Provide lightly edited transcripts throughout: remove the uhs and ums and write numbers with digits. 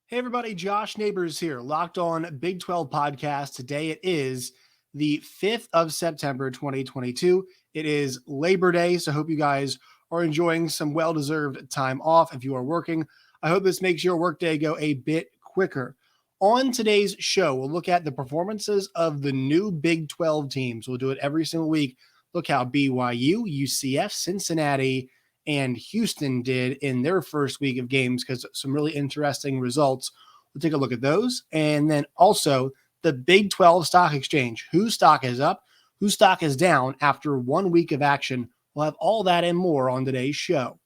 Hey everybody, Josh Neighbors here, Locked On Big 12 podcast. Today it is the 5th of September, 2022. It is Labor Day, so I hope you guys are enjoying some well-deserved time off. If you are working, I hope this makes your workday go a bit quicker. On today's show, we'll look at the performances of the new Big 12 teams. We'll do it every single week. Look how BYU, UCF, Cincinnati, and Houston did in their first week of games, because some really interesting results. We'll take a look at those. And then also the Big 12 stock exchange. Whose stock is up? Whose stock is down after 1 week of action? We'll have all that and more on today's show.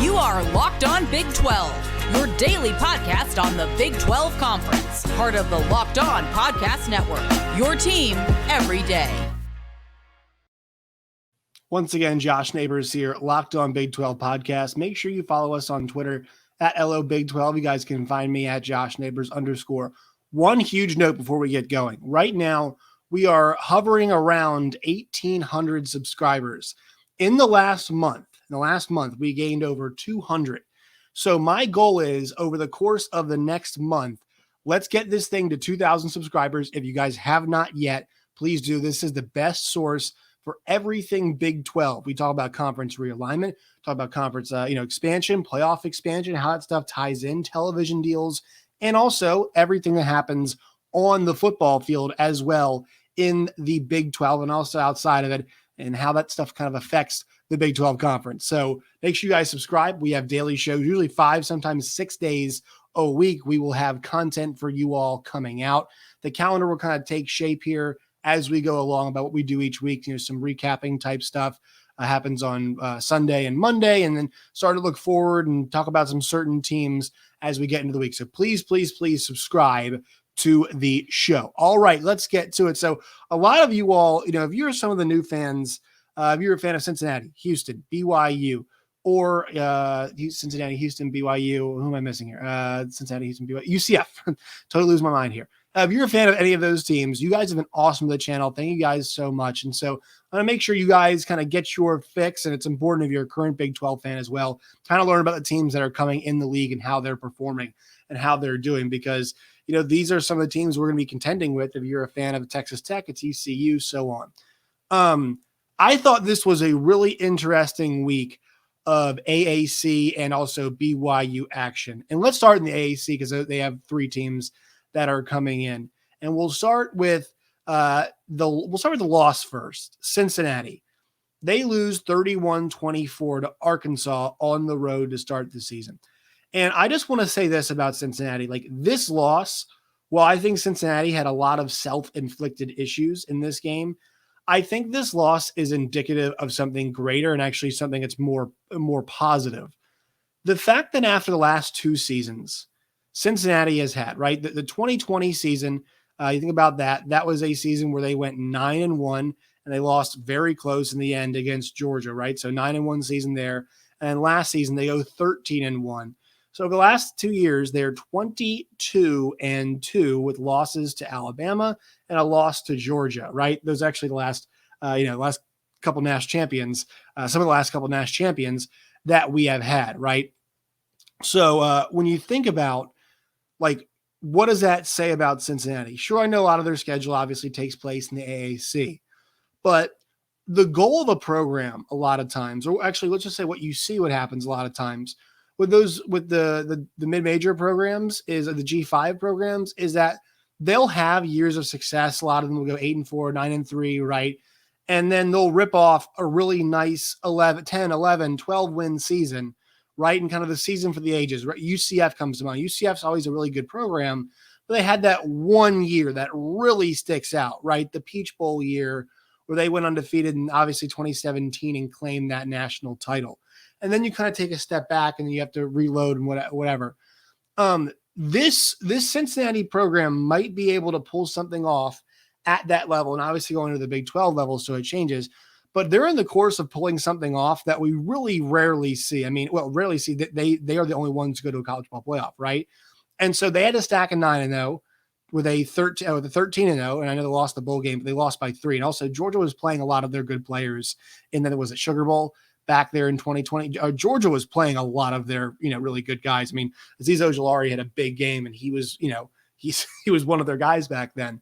You are Locked On Big 12, your daily podcast on the Big 12 Conference, part of the Locked On Podcast Network, your team every day. Once again, Josh Neighbors here, Locked On Big 12 podcast. Make sure you follow us on Twitter at LO Big 12. You guys can find me at Josh Neighbors _. One huge note before we get going. Right now, we are hovering around 1,800 subscribers. In the last month, we gained over 200. So my goal is, over the course of the next month, let's get this thing to 2,000 subscribers. If you guys have not yet, please do. This is the best source for everything Big 12. We talk about conference realignment, talk about conference expansion, playoff expansion, how that stuff ties in, television deals, and also everything that happens on the football field as well in the Big 12 and also outside of it, and how that stuff kind of affects the Big 12 conference. So make sure you guys subscribe. We have daily shows, usually 5, sometimes 6 days a week. We will have content for you all coming out. The calendar will kind of take shape here as we go along about what we do each week. Some recapping type stuff happens on Sunday and Monday, and then start to look forward and talk about some certain teams as we get into the week. So please subscribe to the show. All right, let's get to it. So a lot of you all, if you're some of the new fans, if you're a fan of Cincinnati, Houston, BYU, or Cincinnati, Houston, BYU, who am I missing here? Cincinnati, Houston, BYU, UCF. Totally lose my mind here. If you're a fan of any of those teams, you guys have been awesome to the channel. Thank you guys so much. And so I want to make sure you guys kind of get your fix, and it's important if you're a current Big 12 fan as well, kind of learn about the teams that are coming in the league and how they're performing and how they're doing, because these are some of the teams we're going to be contending with. If you're a fan of Texas Tech, it's ECU, so on. I thought this was a really interesting week of AAC and also BYU action. And let's start in the AAC, because they have 3 teams that are coming in. And we'll start with the loss first. Cincinnati. They lose 31-24 to Arkansas on the road to start the season. And I just want to say this about Cincinnati. Like, this loss, while I think Cincinnati had a lot of self-inflicted issues in this game, I think this loss is indicative of something greater, and actually something that's more positive. The fact that after the last 2 seasons, Cincinnati has had, right, the 2020 season, you think about that, that was a season where they went 9-1, and they lost very close in the end against Georgia, right? So 9-1 season there. And last season, they go 13-1. So the last 2 years, they're 22-2 with losses to Alabama and a loss to Georgia, right? Those are actually the last couple national champions, some of the last couple national champions that we have had, right? So when you think about, like, what does that say about Cincinnati? Sure, I know a lot of their schedule obviously takes place in the AAC, but the goal of a program a lot of times, or actually let's just say what happens a lot of times with the mid-major programs, is the G5 programs, is that they'll have years of success. A lot of them will go 8-4, 9-3, right? And then they'll rip off a really nice 10, 11, 12 win season, right? And kind of the season for the ages, right? UCF comes to mind. UCF's always a really good program, but they had that 1 year that really sticks out, right? The Peach Bowl year, where they went undefeated in obviously 2017 and claimed that national title. And then you kind of take a step back and you have to reload and whatever. This Cincinnati program might be able to pull something off at that level, and obviously going to the Big 12 level, so it changes. But they're in the course of pulling something off that we really rarely see. Rarely see that they are the only ones to go to a college ball playoff, right? And so they had to stack a 9-0 with a 13-0, and I know they lost the bowl game, but they lost by 3. And also Georgia was playing a lot of their good players in that it was a Sugar Bowl. back there in 2020. Georgia was playing a lot of their, really good guys. I mean, Azeez Ojulari had a big game, and he was, he was one of their guys back then.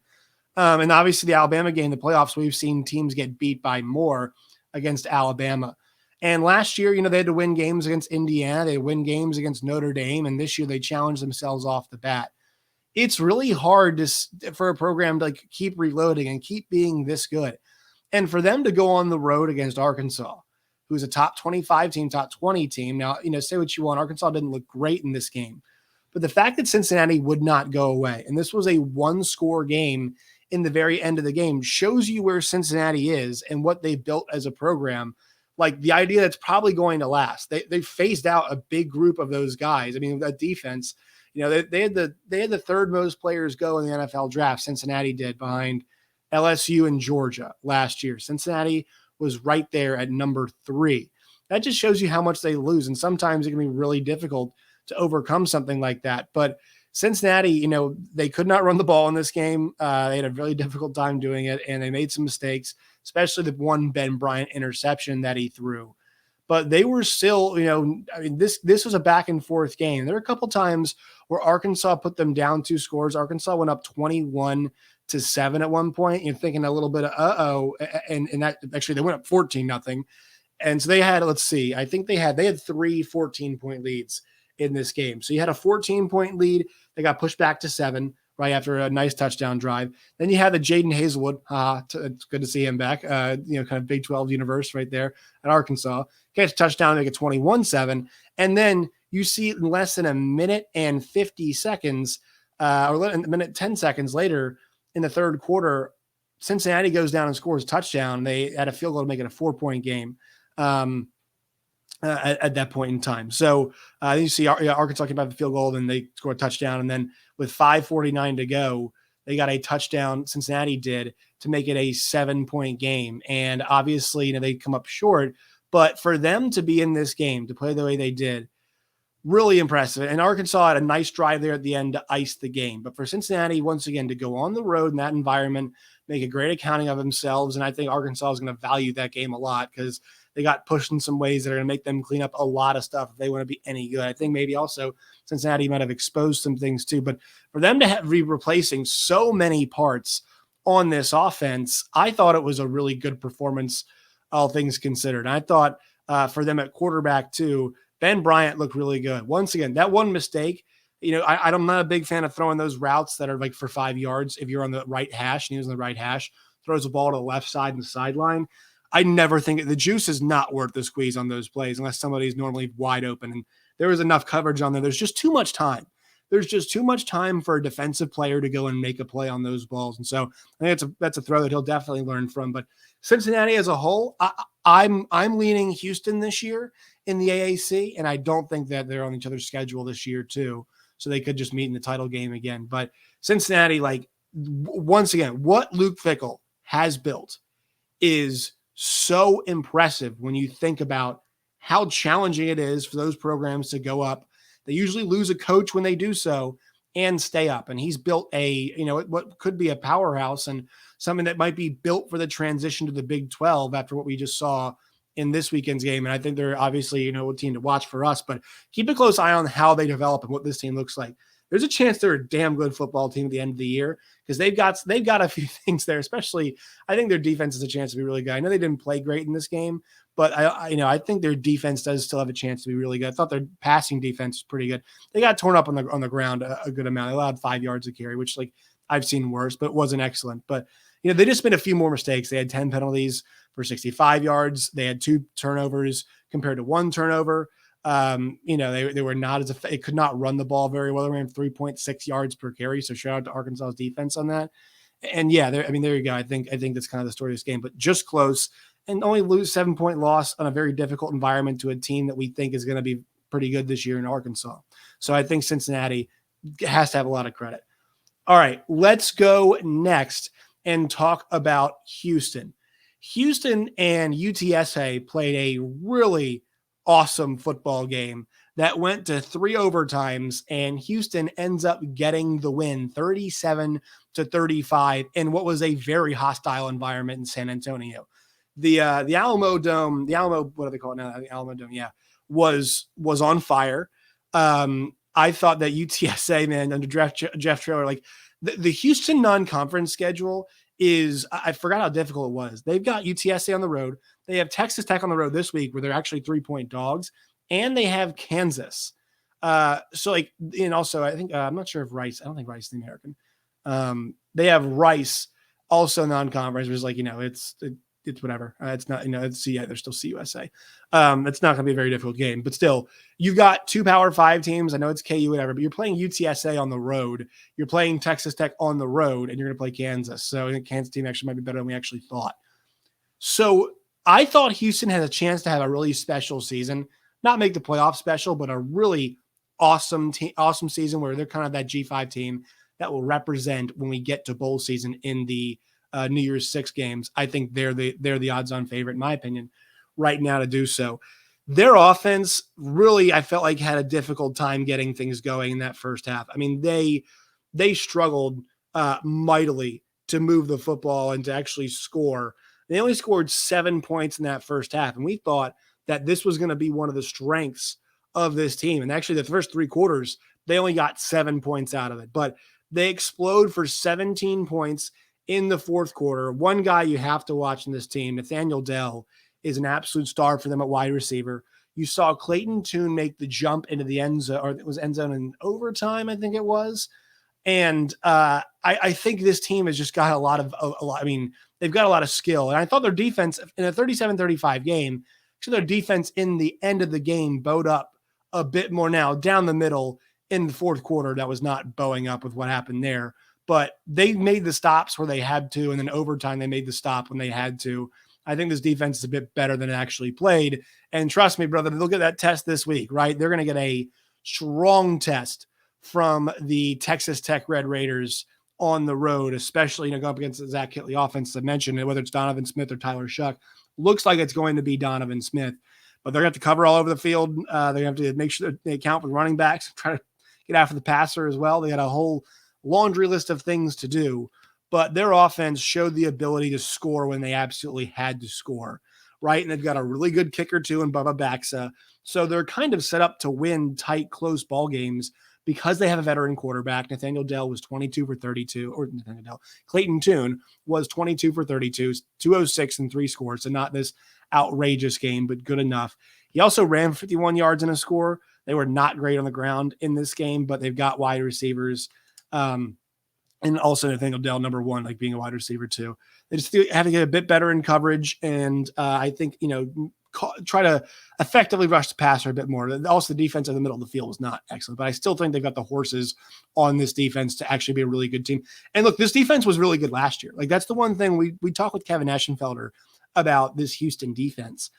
And obviously the Alabama game, the playoffs, we've seen teams get beat by more against Alabama. And last year, they had to win games against Indiana. They win games against Notre Dame. And this year they challenged themselves off the bat. It's really hard for a program to keep reloading and keep being this good. And for them to go on the road against Arkansas, who's a top 25 team, top 20 team. Now, say what you want. Arkansas didn't look great in this game. But the fact that Cincinnati would not go away, and this was a one-score game in the very end of the game, shows you where Cincinnati is and what they built as a program. Like the idea that's probably going to last. They phased out a big group of those guys. I mean, that defense, they had the third most players go in the NFL draft. Cincinnati did, behind LSU and Georgia last year. Cincinnati was right there at number 3. That just shows you how much they lose. And sometimes it can be really difficult to overcome something like that. But Cincinnati, they could not run the ball in this game. They had a really difficult time doing it, and they made some mistakes, especially the one Ben Bryant interception that he threw. But they were still, this was a back and forth game. There were a couple times where Arkansas put them down 2 scores. Arkansas went up 21-7 at one point. You're thinking a little bit of and that actually they went up 14-0. And so they had, I think they had 3 14-point leads in this game. So you had a 14-point lead. They got pushed back to 7 right after a nice touchdown drive. Then you had the Jaden Hazelwood. It's good to see him back. Kind of Big 12 universe right there at Arkansas. Catch a touchdown, make it 21-7. And then you see in less than a minute and 50 seconds, or a minute 10 seconds later in the third quarter, Cincinnati goes down and scores a touchdown. They had a field goal to make it a 4-point game. At that point in time. So you see Arkansas came back with a field goal, and they scored a touchdown. And then with 5:49 to go, they got a touchdown, Cincinnati did, to make it a 7-point game. And obviously, they come up short. But for them to be in this game, to play the way they did, really impressive. And Arkansas had a nice drive there at the end to ice the game. But for Cincinnati, once again, to go on the road in that environment, make a great accounting of themselves. And I think Arkansas is going to value that game a lot, because they got pushed in some ways that are going to make them clean up a lot of stuff if they want to be any good. I think maybe also Cincinnati might have exposed some things too. But for them to be replacing so many parts on this offense, I thought it was a really good performance, all things considered. And I thought for them at quarterback too, Ben Bryant looked really good. Once again, that one mistake, I'm not a big fan of throwing those routes that are for 5 yards. If you're on the right hash, and he was on the right hash, throws the ball to the left side and the sideline. I never think the juice is not worth the squeeze on those plays unless somebody's normally wide open. And there was enough coverage on there. There's just too much time. There's just too much time for a defensive player to go and make a play on those balls. And so I think that's a throw that he'll definitely learn from. But Cincinnati as a whole, I'm leaning Houston this year in the AAC, and I don't think that they're on each other's schedule this year too. So they could just meet in the title game again. But Cincinnati, once again, what Luke Fickell has built is so impressive when you think about how challenging it is for those programs to go up. They usually lose a coach when they do so and stay up. And he's built what could be a powerhouse and something that might be built for the transition to the Big 12 after what we just saw in this weekend's game. And I think they're obviously, a team to watch for us, but keep a close eye on how they develop and what this team looks like. There's a chance they're a damn good football team at the end of the year, because they've got a few things there, especially I think their defense has a chance to be really good. I know they didn't play great in this game, but I think their defense does still have a chance to be really good. I thought their passing defense was pretty good. They got torn up on the ground a good amount. They allowed 5 yards of carry, which I've seen worse, but it wasn't excellent. But they just made a few more mistakes. They had 10 penalties for 65 yards. They had 2 turnovers compared to 1 turnover. They were not they could not run the ball very well. They ran 3.6 yards per carry. So shout out to Arkansas's defense on that. And yeah, there you go. I think that's kind of the story of this game, but just close, and only lose 7-point loss on a very difficult environment to a team that we think is going to be pretty good this year in Arkansas. So I think Cincinnati has to have a lot of credit. All right, let's go next and talk about Houston. Houston and UTSA played a really awesome football game that went to 3 overtimes, and Houston ends up getting the win 37-35 in what was a very hostile environment in San Antonio. the Alamo Dome, what do they call it now? The Alamo Dome, yeah, was on fire. I thought that UTSA, man, under Jeff Traylor, like the Houston non-conference schedule is, I forgot how difficult it was. They've got UTSA on the road. They have Texas Tech on the road this week where they're actually 3-point dogs, and they have Kansas. So like, and also I think, I'm not sure if I don't think Rice is the American. They have Rice also non-conference, which is like, it's whatever. It's not, they're still CUSA. It's not going to be a very difficult game, but still, you've got 2 Power 5 teams. I know it's KU, whatever, but you're playing UTSA on the road. You're playing Texas Tech on the road, and you're going to play Kansas. So I think Kansas team actually might be better than we actually thought. So I thought Houston had a chance to have a really special season, not make the playoff special, but a really awesome season where they're kind of that G5 team that will represent when we get to bowl season in the New Year's 6 games. I think they're the odds-on favorite, in my opinion, right now to do so. Their offense really, I felt like, had a difficult time getting things going in that first half. I mean, they struggled mightily to move the football and to actually score. They only scored 7 points in that first half, and we thought that this was going to be one of the strengths of this team. And actually, the first 3 quarters, they only got 7 points out of it. But they explode for 17 points in the fourth quarter. One guy you have to watch in this team, Nathaniel Dell, is an absolute star for them at wide receiver. You saw Clayton Tune make the jump into the end zone, or it was end zone in overtime, I think it was. And I think this team has just got a lot. I mean, they've got a lot of skill. And I thought their defense in a 37-35 game, actually their defense in the end of the game bowed up a bit more now down the middle in the fourth quarter. That was not bowing up with what happened there. But they made the stops where they had to, and then overtime they made the stop when they had to. I think this defense is a bit better than it actually played. And trust me, brother, they'll get that test this week, right? They're going to get a strong test from the Texas Tech Red Raiders on the road, especially going up against the Zach Kittley offense I mentioned, whether it's Donovan Smith or Tyler Shuck. Looks like it's going to be Donovan Smith, but they're going to have to cover all over the field. They have to make sure they account for running backs, try to get after the passer as well. They got a whole laundry list of things to do, but their offense showed the ability to score when they absolutely had to score, right? And they've got a really good kicker too in Bubba Baxa. So they're kind of set up to win tight, close ball games because they have a veteran quarterback. Nathaniel Dell was 22 for 32, or Nathaniel Dell, Clayton Tune was 22 for 32, 206 and 3 scores. So not this outrageous game, but good enough. He also ran 51 yards in a score. They were not great on the ground in this game, but they've got wide receivers. And also Nathaniel Dell, number 1, like being a wide receiver too. They just have to get a bit better in coverage. And I think, try to effectively rush the passer a bit more. Also, the defense in the middle of the field was not excellent, but I still think they've got the horses on this defense to actually be a really good team. And look, this defense was really good last year. Like, that's the one thing we talked with Kevin Eschenfelder about this Houston defense.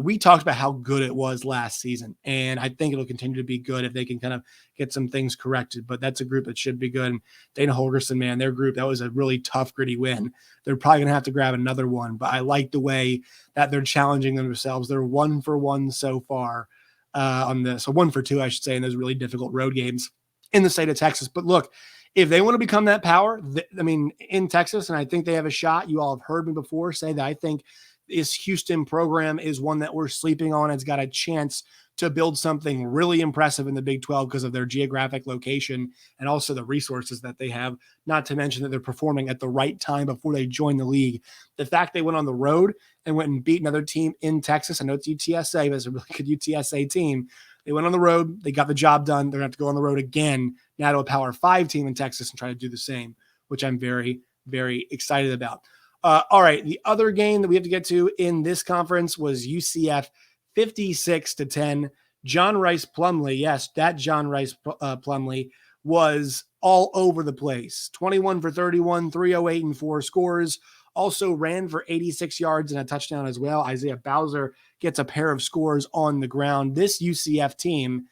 We talked about how good it was last season, and I think it'll continue to be good if they can kind of get some things corrected. But that's a group that should be good. And Dana Holgerson, man, their group, that was a really tough, gritty win. They're probably going to have to grab another one, but I like the way that they're challenging themselves. They're 1 for 1 so far on this. So 1 for 2, I should say, in those really difficult road games in the state of Texas. But look, if they want to become that power, in Texas, and I think they have a shot. You all have heard me before say that I think this Houston program is one that we're sleeping on. It's got a chance to build something really impressive in the Big 12 because of their geographic location and also the resources that they have, not to mention that they're performing at the right time before they join the league. The fact they went on the road and went and beat another team in Texas, I know it's UTSA, but it's a really good UTSA team. They went on the road. They got the job done. They're going to have to go on the road again now to a Power 5 team in Texas and try to do the same, which I'm very, very excited about. All right, the other game that we have to get to in this conference was UCF 56-10. John Rice Plumlee, yes, that John Rice Plumlee was all over the place. 21 for 31, 308 and 4 scores. Also ran for 86 yards and a touchdown as well. Isaiah Bowser gets a pair of scores on the ground. This UCF team,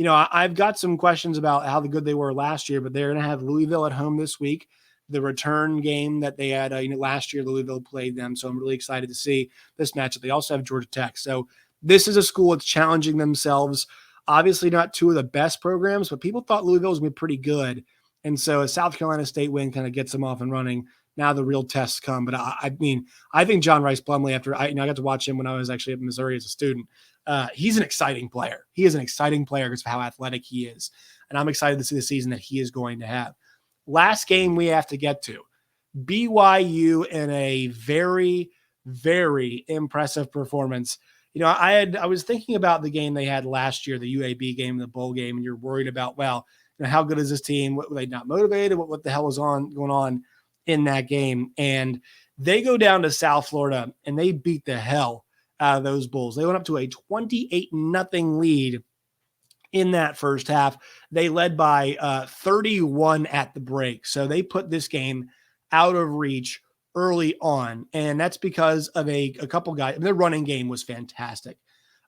I've got some questions about how good they were last year, but they're going to have Louisville at home this week. The return game that they had, last year, Louisville played them. So I'm really excited to see this matchup. They also have Georgia Tech. So this is a school that's challenging themselves. Obviously not 2 of the best programs, but people thought Louisville was going to be pretty good. And so a South Carolina State win kind of gets them off and running. Now the real tests come. But I mean, I think John Rice Plumlee, after I got to watch him when I was actually at Missouri as a student, he's an exciting player. He is an exciting player because of how athletic he is. And I'm excited to see the season that he is going to have. Last game we have to get to. BYU in a very, very impressive performance. I was thinking about the game they had last year, the UAB game, the bowl game, and you're worried about, well, how good is this team? What, were they not motivated? What the hell was going on in that game? And they go down to South Florida and they beat the hell out of those Bulls. They went up to a 28-0 lead in that first half. They led by 31 at the break. So they put this game out of reach early on. And that's because of a couple guys. I mean, their running game was fantastic.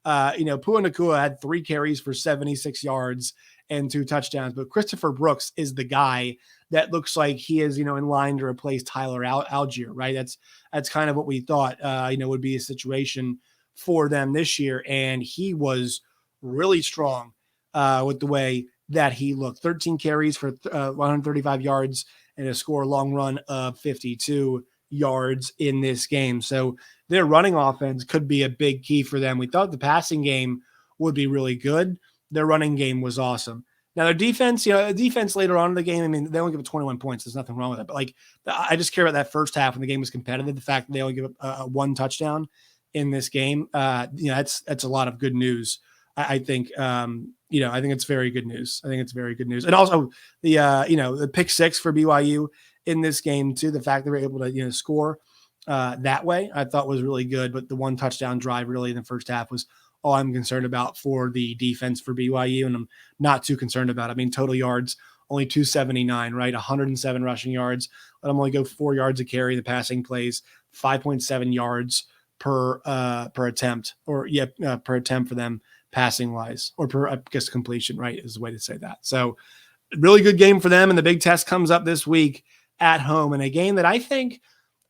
Pua Nakua had 3 carries for 76 yards and 2 touchdowns. But Christopher Brooks is the guy that looks like he is, in line to replace Tyler Algier, right? That's kind of what we thought, would be a situation for them this year. And he was really strong with the way that he looked. 13 carries for 135 yards and a long run of 52 yards in this game. So their running offense could be a big key for them. We thought the passing game would be really good. Their running game was awesome. Now their defense, defense later on in the game, I mean, they only give up 21 points. There's nothing wrong with it. But I just care about that first half when the game was competitive. The fact that they only give up 1 touchdown in this game, that's a lot of good news. I think, I think it's very good news. And also the pick 6 for BYU in this game too. The fact they were able to, score that way, I thought was really good. But the 1 touchdown drive really in the first half was all I'm concerned about for the defense for BYU. And I'm not too concerned about it. I mean, total yards, only 279, right? 107 rushing yards. Let them only go 4 yards a carry. The passing plays 5.7 yards per attempt per attempt for them passing wise, or per, I guess, completion, right, is the way to say that. So really good game for them. And the big test comes up this week at home in a game that I think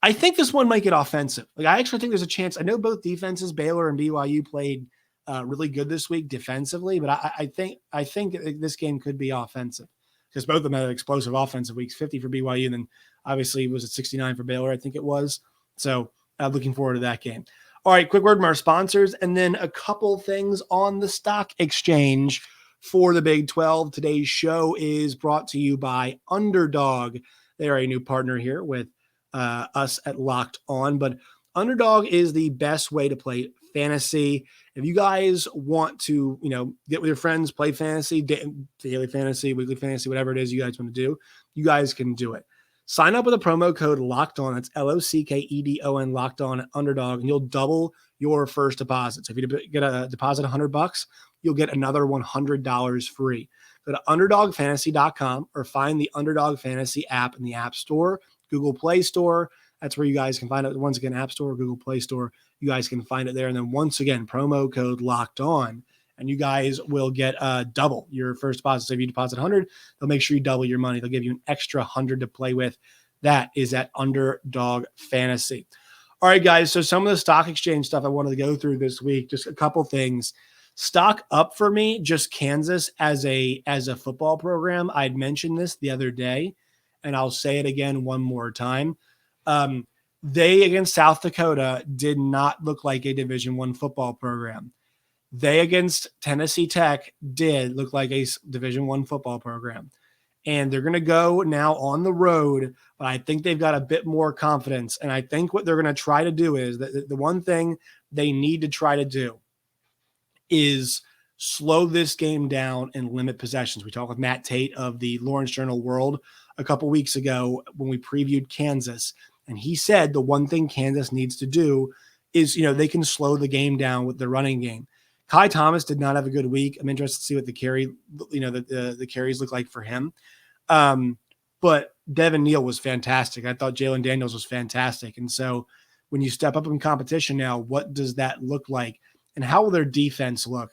this one might get offensive. I actually think there's a chance. I know both defenses, Baylor and BYU, played really good this week defensively, but I think this game could be offensive because both of them had explosive offensive weeks, 50 for BYU, and then obviously was it 69 for Baylor, I think it was. So looking forward to that game. All right, quick word from our sponsors, and then a couple things on the stock exchange for the Big 12. Today's show is brought to you by Underdog. They are a new partner here with us at Locked On, but Underdog is the best way to play fantasy. If you guys want to, get with your friends, play fantasy, daily fantasy, weekly fantasy, whatever it is you guys want to do, you guys can do it. Sign up with a promo code Locked On. That's LOCKEDON, Locked On at Underdog, and you'll double your first deposit. So if you get a deposit $100, you'll get another $100 free. Go to UnderdogFantasy.com or find the Underdog Fantasy app in the App Store, Google Play Store. That's where you guys can find it. Once again, App Store, Google Play Store. You guys can find it there. And then once again, promo code Locked On, and you guys will get double your first deposit. So if you deposit 100, they'll make sure you double your money. They'll give you an extra 100 to play with. That is at Underdog Fantasy. All right, guys. So some of the stock exchange stuff I wanted to go through this week, just a couple things. Stock up for me, just Kansas as a football program. I'd mentioned this the other day, and I'll say it again one more time. They against South Dakota did not look like a Division I football program. They against Tennessee Tech did look like a Division I football program. And they're going to go now on the road, but I think they've got a bit more confidence. And I think what they're going to try to do is the one thing they need to try to do is slow this game down and limit possessions. We talked with Matt Tate of the Lawrence Journal World a couple weeks ago when we previewed Kansas. And he said the one thing Kansas needs to do is, they can slow the game down with the running game. Kai Thomas did not have a good week. I'm interested to see what the carries look like for him. But Devin Neal was fantastic. I thought Jalen Daniels was fantastic. And so when you step up in competition now, what does that look like? And how will their defense look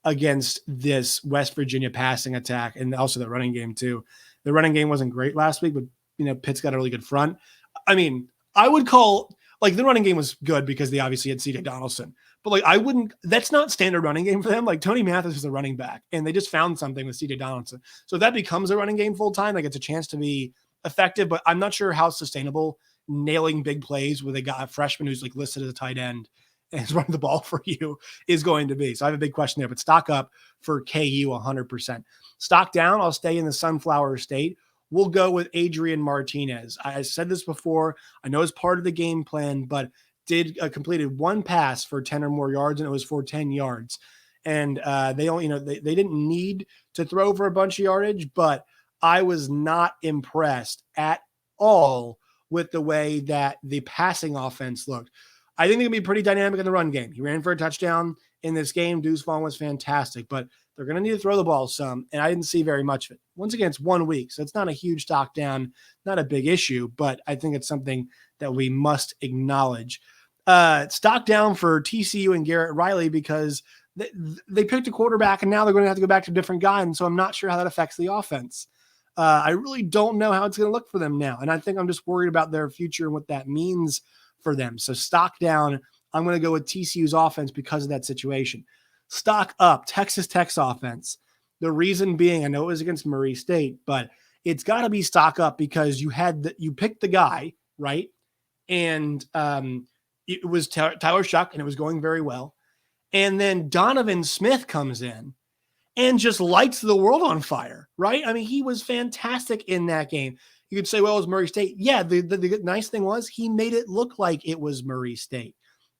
against this West Virginia passing attack and also the running game too? The running game wasn't great last week, but Pitt's got a really good front. I mean, I would call the running game was good because they obviously had CJ Donaldson. But that's not standard running game for them. Tony Mathis is a running back, and they just found something with CJ Donaldson. So if that becomes a running game full time, it's a chance to be effective, but I'm not sure how sustainable nailing big plays with a freshman who's like listed as a tight end and is running the ball for you is going to be. So I have a big question there, but stock up for KU 100%. Stock down, I'll stay in the Sunflower State. We'll go with Adrian Martinez. I said this before. I know it's part of the game plan, but completed one pass for 10 or more yards, and it was for 10 yards. And they only, they didn't need to throw for a bunch of yardage, but I was not impressed at all with the way that the passing offense looked. I think they're going to be pretty dynamic in the run game. He ran for a touchdown in this game. Deuce Vaughn was fantastic, but they're going to need to throw the ball some, and I didn't see very much of it. Once again, it's 1 week, so it's not a huge stock down, not a big issue, but I think it's something that we must acknowledge. Stock down for TCU and Garrett Riley because they picked a quarterback, and now they're going to have to go back to a different guy, and so I'm not sure how that affects the offense. I really don't know how it's going to look for them now, and I think I'm just worried about their future and what that means for them. So stock down, I'm going to go with TCU's offense because of that situation. Stock up, Texas Tech's offense. The reason being, I know it was against Murray State, but it's got to be stock up because you picked the guy, right? And it was Tyler Shuck, and it was going very well. And then Donovan Smith comes in and just lights the world on fire, right? I mean, he was fantastic in that game. You could say, well, it was Murray State. Yeah, the nice thing was he made it look like it was Murray State.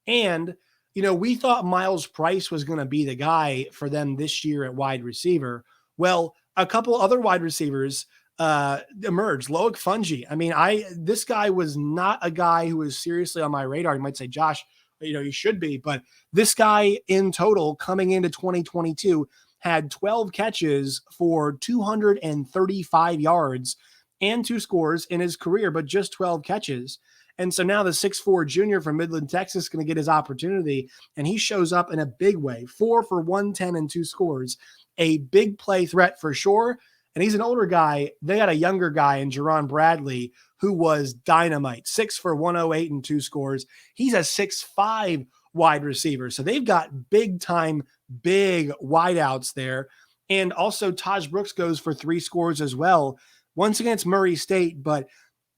And, we thought Miles Price was going to be the guy for them this year at wide receiver. Well, a couple other wide receivers emerged. Loic Fungi. I mean, this guy was not a guy who was seriously on my radar. You might say, Josh, you should be. But this guy in total coming into 2022 had 12 catches for 235 yards and 2 scores in his career, but just 12 catches. And so now the 6'4" junior from Midland, Texas, is going to get his opportunity, and he shows up in a big way. 4 for 110 and 2 scores. A big play threat for sure. And he's an older guy. They got a younger guy in Jerron Bradley who was dynamite. 6 for 108 and 2 scores. He's a 6'5" wide receiver. So they've got big wideouts there. And also Taj Brooks goes for 3 scores as well. Once against Murray State, but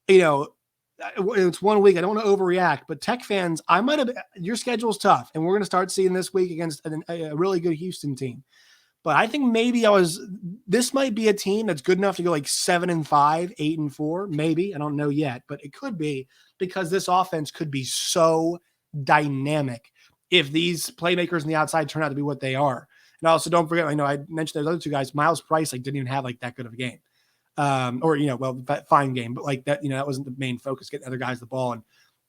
it's 1 week. I don't want to overreact, but Tech fans, your schedule's tough, and we're going to start seeing this week against a really good Houston team. But I think maybe this might be a team that's good enough to go like 7-5, 8-4, maybe. I don't know yet, but it could be because this offense could be so dynamic if these playmakers on the outside turn out to be what they are. And also don't forget, I mentioned those other 2 guys. Miles Price didn't even have that good of a game. Fine game, but that, that wasn't the main focus, getting other guys the ball.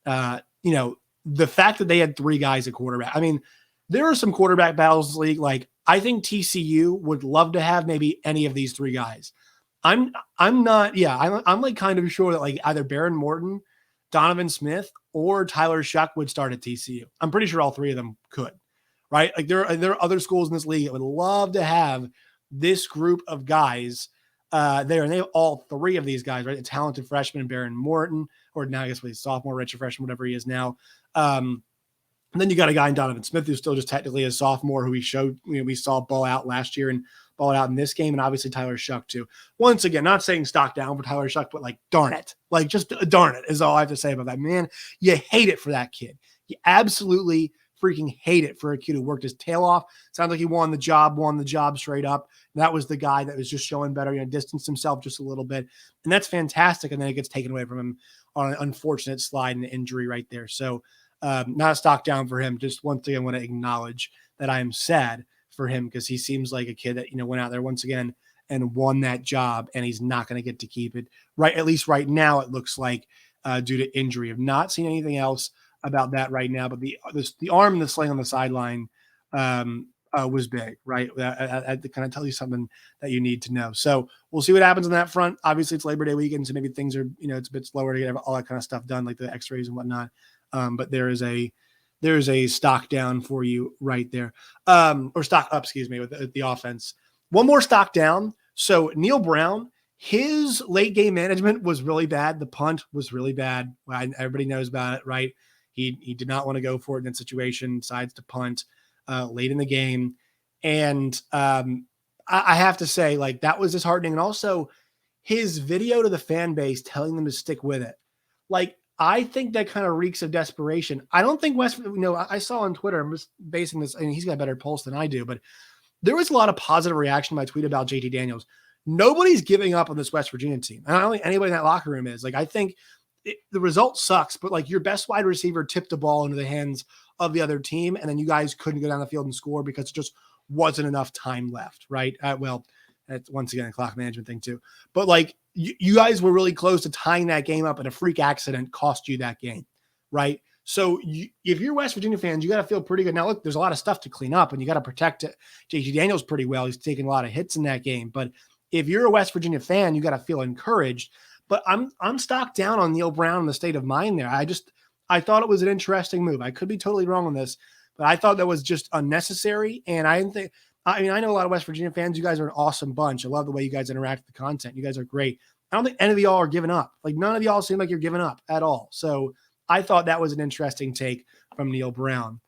And, the fact that they had 3 guys at quarterback, I mean, there are some quarterback battles in the league. I think TCU would love to have maybe any of these 3 guys. I'm kind of sure that either Baron Morton, Donovan Smith, or Tyler Shuck would start at TCU. I'm pretty sure all 3 of them could, right? There are other schools in this league that would love to have this group of guys there, and they have all 3 of these guys, right? The talented freshman Baron Morton, or now I guess he's sophomore, redshirt freshman, whatever he is now. And then you got a guy in Donovan Smith who's still just technically a sophomore, who we saw ball out last year and ball out in this game, and obviously Tyler Shuck too. Once again, not saying stock down for Tyler Shuck, but darn it, just darn it is all I have to say about that. Man, you hate it for that kid. You absolutely freaking hate it for a kid who worked his tail off. Sounds like he won the job straight up. That was the guy that was just showing better, distanced himself just a little bit. And that's fantastic. And then it gets taken away from him on an unfortunate slide and injury right there. So not a stock down for him. Just one thing I want to acknowledge that I am sad for him, because he seems like a kid that, went out there once again and won that job, and he's not going to get to keep it. Right. At least right now, it looks like due to injury. I've not seen anything else about that right now, but the arm and the sling on the sideline was big, right? I kind of tell you something that you need to know. So we'll see what happens on that front. Obviously, it's Labor Day weekend, so maybe things are, it's a bit slower to get all that kind of stuff done, like the X-rays and whatnot. But there is a stock down for you right there, or stock up, excuse me, with the offense. One more stock down. So Neil Brown, his late game management was really bad. The punt was really bad. Everybody knows about it, right? He did not want to go for it in that situation, decides to punt late in the game. And I have to say, that was disheartening. And also his video to the fan base telling them to stick with it. Like, I think that kind of reeks of desperation. I don't think I saw on Twitter, I'm just basing this, he's got a better pulse than I do, but there was a lot of positive reaction to my tweet about JT Daniels. Nobody's giving up on this West Virginia team. And I don't think anybody in that locker room is. Like, I think the result sucks, but like your best wide receiver tipped the ball into the hands of the other team, and then you guys couldn't go down the field and score because it just wasn't enough time left, right? Well, that's once again a clock management thing too. But like you guys were really close to tying that game up, and a freak accident cost you that game, right? So if you're West Virginia fans, you got to feel pretty good. Now, look, there's a lot of stuff to clean up, and you got to protect JT Daniels pretty well. He's taken a lot of hits in that game. But if you're a West Virginia fan, you got to feel encouraged. But I'm stocked down on Neil Brown and the state of mind there. I thought it was an interesting move. I could be totally wrong on this, but I thought that was just unnecessary. And I didn't think, I know a lot of West Virginia fans. You guys are an awesome bunch. I love the way you guys interact with the content. You guys are great. I don't think any of y'all are giving up. Like, none of y'all seem like you're giving up at all. So I thought that was an interesting take from Neil Brown.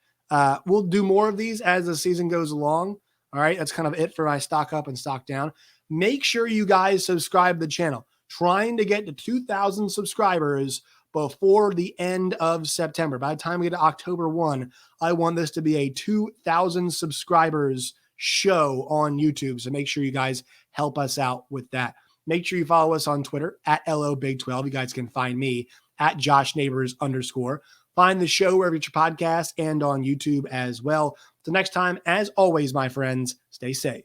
We'll do more of these as the season goes along. All right. That's kind of it for my stock up and stock down. Make sure you guys subscribe to the channel. Trying to get to 2,000 subscribers before the end of September. By the time we get to October 1, I want this to be a 2,000 subscribers show on YouTube. So make sure you guys help us out with that. Make sure you follow us on Twitter at LOBig12. You guys can find me at @JoshNeighbors_. Find the show wherever you get your podcast and on YouTube as well. Till next time, as always, my friends, stay safe.